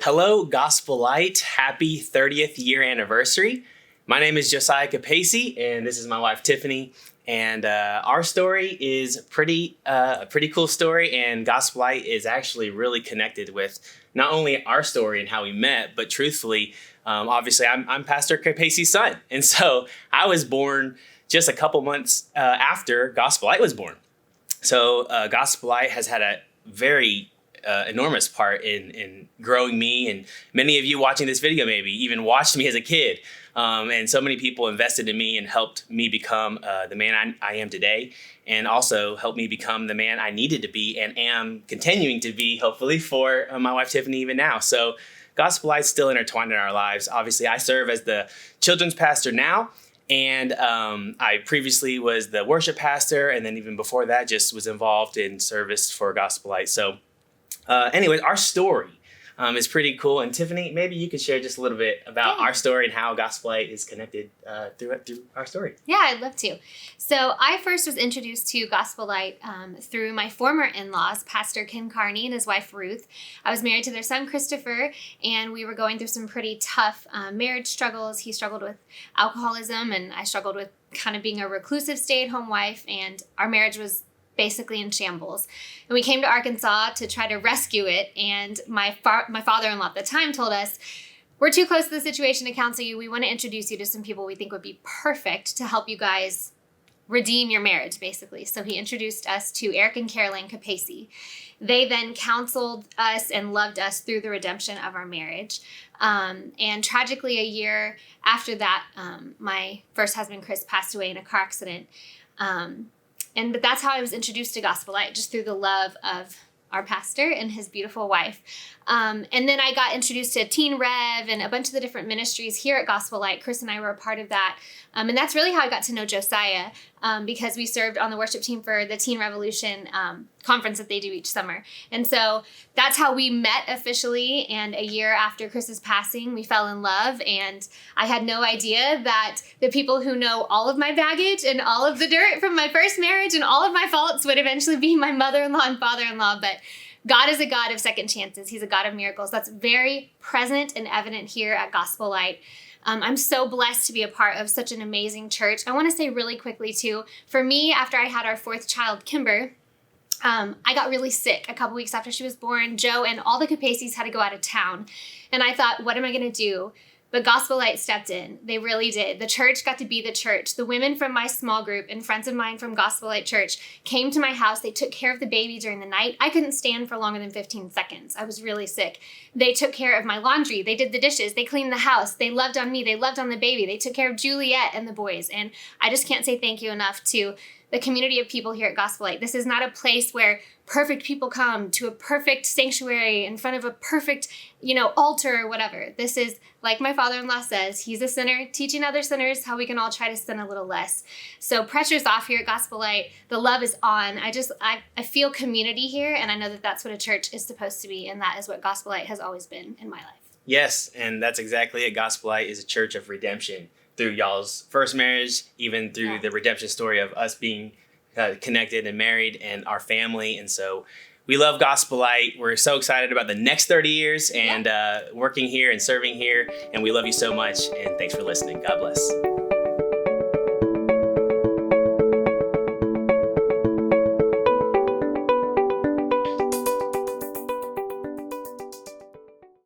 Hello, Gospel Light. Happy 30th year anniversary. My name is Josiah Capaci, and this is my wife, Tiffany. And our story is a pretty cool story, and Gospel Light is actually really connected with not only our story and how we met, but truthfully, obviously, I'm Pastor Capaci's son. And so I was born just a couple months after Gospel Light was born. So Gospel Light has had a very enormous part in growing me, and many of you watching this video maybe even watched me as a kid, and so many people invested in me and helped me become the man I am today, and also helped me become the man I needed to be and am continuing to be, hopefully, for my wife Tiffany even now. So Gospel Light's still intertwined in our lives. Obviously, I serve as the children's pastor now, and I previously was the worship pastor, and then even before that just was involved in service for Gospel Light. So anyways, our story is pretty cool. And Tiffany, maybe you could share just a little bit about our story and how Gospel Light is connected through our story. Yeah, I'd love to. So I first was introduced to Gospel Light through my former in-laws, Pastor Ken Carney and his wife Ruth. I was married to their son Christopher, and we were going through some pretty tough marriage struggles. He struggled with alcoholism, and I struggled with kind of being a reclusive stay-at-home wife, and our marriage was basically in shambles. And we came to Arkansas to try to rescue it. And my father-in-law at the time told us, we're too close to the situation to counsel you. We want to introduce you to some people we think would be perfect to help you guys redeem your marriage, basically. So he introduced us to Eric and Carolyn Capaci. They then counseled us and loved us through the redemption of our marriage. And tragically, a year after that, my first husband, Chris, passed away in a car accident. But that's how I was introduced to Gospel Light, just through the love of our pastor and his beautiful wife. And then I got introduced to Teen Rev and a bunch of the different ministries here at Gospel Light. Chris and I were a part of that. And that's really how I got to know Josiah, because we served on the worship team for the Teen Revolution conference that they do each summer. And so that's how we met officially. And a year after Chris's passing, we fell in love. And I had no idea that the people who know all of my baggage and all of the dirt from my first marriage and all of my faults would eventually be my mother-in-law and father-in-law. But God is a God of second chances. He's a God of miracles. That's very present and evident here at Gospel Light. I'm so blessed to be a part of such an amazing church. I want to say really quickly, too, for me, after I had our fourth child, Kimber, I got really sick a couple weeks after she was born. Joe and all the Capacis had to go out of town. And I thought, what am I going to do? But Gospel Light stepped in. They really did. The church got to be the church. The women from my small group and friends of mine from Gospel Light Church came to my house. They took care of the baby during the night. I couldn't stand for longer than 15 seconds. I was really sick. They took care of my laundry. They did the dishes. They cleaned the house. They loved on me. They loved on the baby. They took care of Juliet and the boys. And I just can't say thank you enough to the community of people here at Gospel Light. This is not a place where perfect people come to a perfect sanctuary in front of a perfect, altar or whatever. This is, like my father-in-law says, he's a sinner teaching other sinners how we can all try to sin a little less. So pressure's off here at Gospel Light. The love is on. I feel community here, and I know that that's what a church is supposed to be, and that is what Gospel Light has always been in my life. Yes, and that's exactly it. Gospel Light is a church of redemption through y'all's first marriage, even through the redemption story of us being connected and married and our family. And so we love Gospel Light. We're so excited about the next 30 years and working here and serving here. And we love you so much. And thanks for listening. God bless.